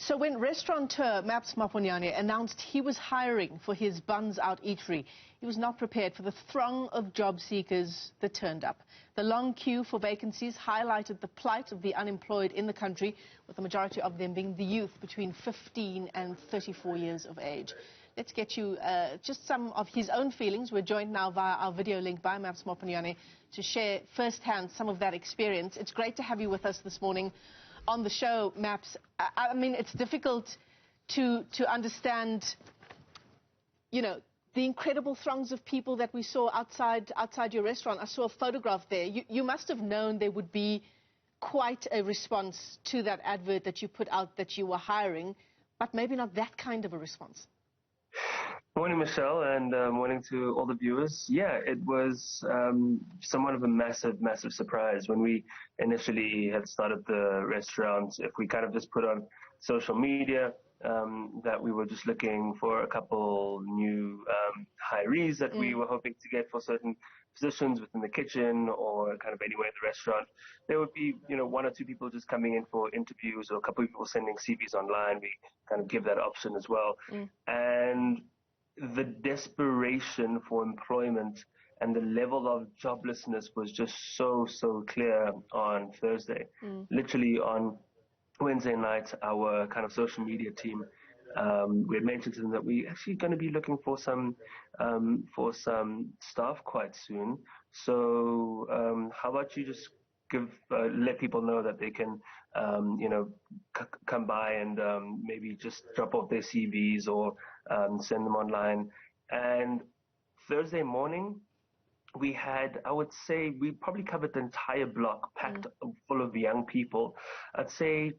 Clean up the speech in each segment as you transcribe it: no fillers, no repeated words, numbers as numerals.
So when restaurateur Maponyane announced he was hiring for his Buns Out eatery, he was not prepared for the throng of job seekers that turned up. The long queue for vacancies highlighted the plight of the unemployed in the country, with the majority of them being the youth between 15 and 34 years of age. Let's get you just some of his own feelings. We're joined now via our video link by Maponyane to share firsthand some of that experience. It's great to have you with us this morning on the show, Maps. I mean, it's difficult to understand, you know, the incredible throngs of people that we saw outside your restaurant. I saw a photograph there. You must have known there would be quite a response to that advert that you put out that you were hiring, but maybe not that kind of a response. Morning, Michelle, and morning to all the viewers. Yeah, it was somewhat of a massive surprise when we initially had started the restaurant. If we kind of just put on social media that we were just looking for a couple new hirees that we were hoping to get for certain positions within the kitchen or kind of anywhere in the restaurant, there would be, you know, one or two people just coming in for interviews or a couple of people sending CVs online. We kind of give that option as well. And the desperation for employment and the level of joblessness was just so clear on Thursday. Literally on Wednesday night, our kind of social media team, we had mentioned to them that we actually going to be looking for some staff quite soon. So how about you just let people know that they can, you know, come by and maybe just drop off their CVs or send them online. And Thursday morning, we had, I would say, we probably covered the entire block packed full of young people. I'd say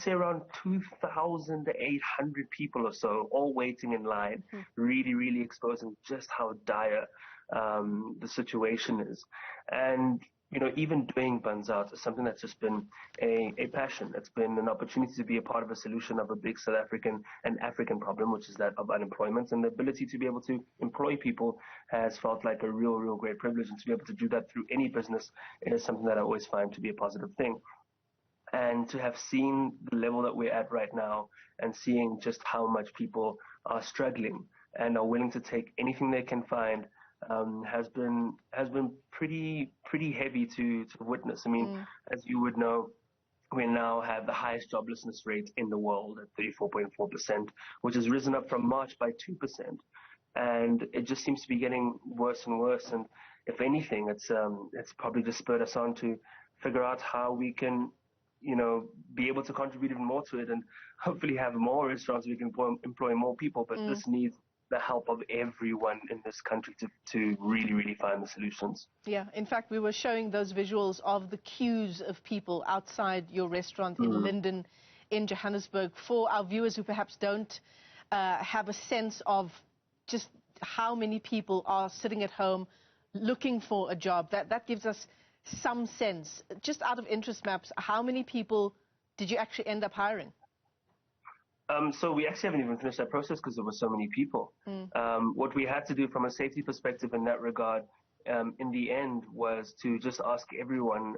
around 2,800 people or so, all waiting in line, really exposing just how dire the situation is. And you know, even doing Buns Out is something that's just been a passion. It's been an opportunity to be a part of a solution of a big South African and African problem, which is that of unemployment. And the ability to be able to employ people has felt like a real great privilege. And to be able to do that through any business is something that I always find to be a positive thing. And to have seen the level that we're at right now and seeing just how much people are struggling and are willing to take anything they can find has been pretty heavy to witness. I mean, as you would know, we now have the highest joblessness rate in the world at 34.4%, which has risen up from March by 2%. And it just seems to be getting worse and worse. And if anything, it's probably just spurred us on to figure out how we can, you know, be able to contribute even more to it and hopefully have more restaurants we can employ more people. But this needs the help of everyone in this country to really find the solutions. Yeah, in fact, we were showing those visuals of the queues of people outside your restaurant in Linden in Johannesburg. For our viewers who perhaps don't have a sense of just how many people are sitting at home looking for a job, that gives us some sense. Just out of interest, Maps, how many people did you actually end up hiring? So we actually haven't even finished that process because there were so many people. What we had to do from a safety perspective in that regard, in the end, was to just ask everyone,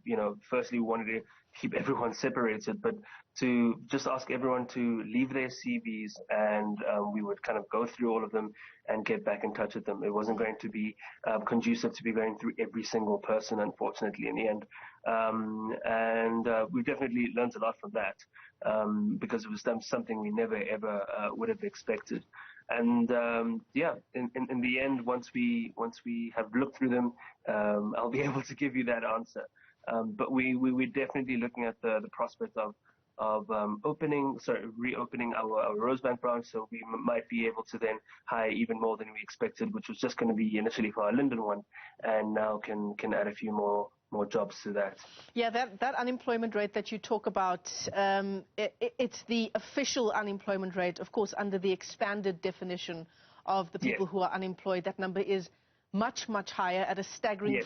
you know, firstly we wanted to keep everyone separated, but to just ask everyone to leave their CVs and we would kind of go through all of them and get back in touch with them. It wasn't going to be conducive to be going through every single person, unfortunately, in the end. And we've definitely learned a lot from that because it was something we never ever would have expected. And yeah, in the end, once we have looked through them, I'll be able to give you that answer. But we're definitely looking at the prospect of reopening our Rosebank branch, so we might be able to then hire even more than we expected, which was just going to be initially for our Linden one, and now can add a few more jobs to that. Yeah, that unemployment rate that you talk about, it's the official unemployment rate, of course, under the expanded definition of the people who are unemployed. That number is much higher at a staggering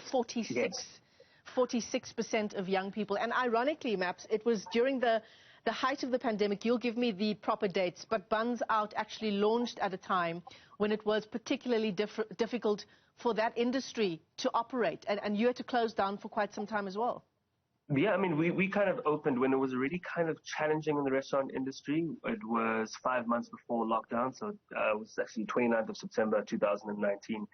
46% of young people. And ironically, Maps, it was during the height of the pandemic. You'll give me the proper dates, but Buns Out actually launched at a time when it was particularly difficult for that industry to operate, and you had to close down for quite some time as well. Yeah, I mean, we kind of opened when it was already kind of challenging in the restaurant industry. It was 5 months before lockdown, so it was actually 29th of September 2019.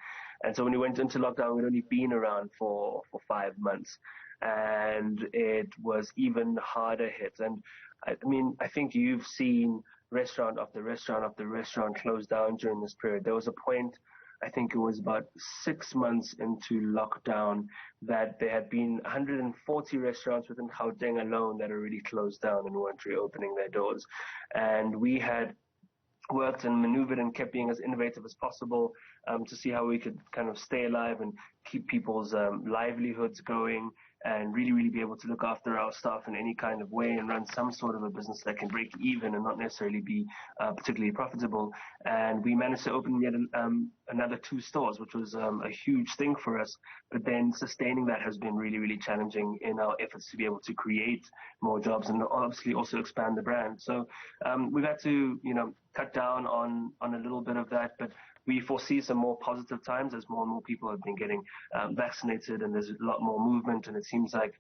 And so when we went into lockdown, we'd only been around for 5 months, and it was even harder hit. And I mean, I think you've seen restaurant after restaurant after restaurant close down during this period. There was a point, I think it was about 6 months into lockdown, that there had been 140 restaurants within Gauteng alone that already closed down and weren't reopening their doors. And we had worked and maneuvered and kept being as innovative as possible to see how we could kind of stay alive and keep people's livelihoods going, and really, really be able to look after our staff in any kind of way and run some sort of a business that can break even and not necessarily be particularly profitable. And we managed to open yet another 2 stores, which was a huge thing for us. But then sustaining that has been really, really challenging in our efforts to be able to create more jobs and obviously also expand the brand. So we've had to, cut down on a little bit of that, but we foresee some more positive times as more and more people have been getting vaccinated, and there's a lot more movement, and it seems like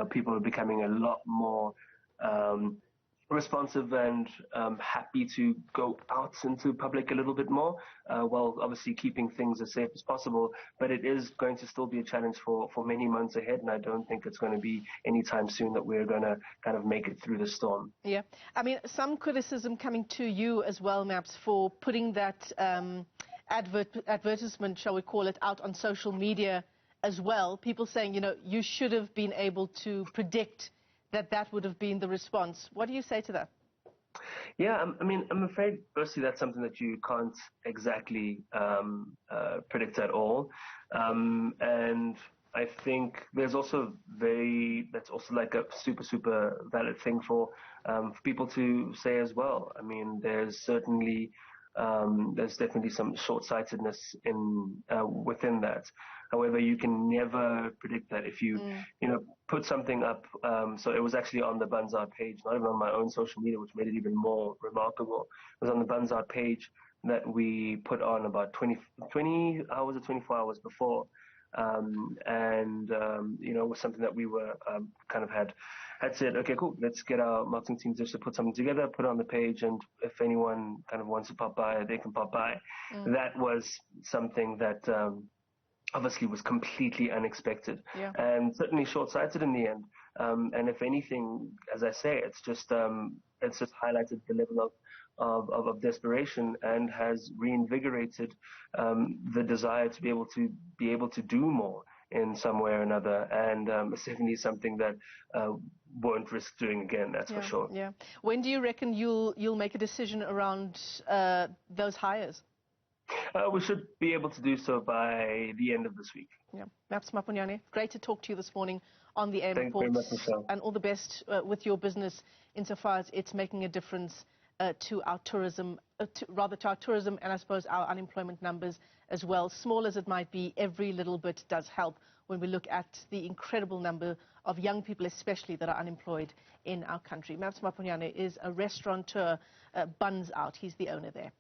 people are becoming a lot more responsive and happy to go out into public a little bit more, while obviously keeping things as safe as possible. But it is going to still be a challenge for many months ahead, and I don't think it's going to be anytime soon that we're going to kind of make it through the storm. Yeah, I mean, some criticism coming to you as well, Maps, for putting that advertisement, shall we call it, out on social media as well. People saying, you should have been able to predict that would have been the response. What do you say to that? Yeah, I mean, I'm afraid, firstly, that's something that you can't exactly predict at all. And I think there's also that's also like a super, super valid thing for people to say as well. I mean, there's definitely some short-sightedness within that. However, you can never predict that. If you put something up, so it was actually on the Buns Out page, not even on my own social media, which made it even more remarkable. It was on the Buns Out page that we put on about 20 hours or 24 hours before. It was something that we were kind of had said, okay, cool, let's get our marketing team just to put something together, put it on the page, and if anyone kind of wants to pop by, they can pop by. That was something that obviously was completely unexpected, and certainly short-sighted in the end. And if anything, as I say, it's just highlighted the level of desperation and has reinvigorated the desire to be able to do more in some way or another, and it's definitely something that won't risk doing again, that's for sure. Yeah. When do you reckon you'll make a decision around those hires? We should be able to do so by the end of this week. Yeah. Maps Maponyane, great to talk to you this morning on the AM Thank you Report. very much, Michelle. And all the best with your business insofar as it's making a difference to our tourism, to our tourism and I suppose our unemployment numbers as well. Small as it might be, every little bit does help when we look at the incredible number of young people especially that are unemployed in our country. Maps Maponyane is a restaurateur, Buns Out. He's the owner there.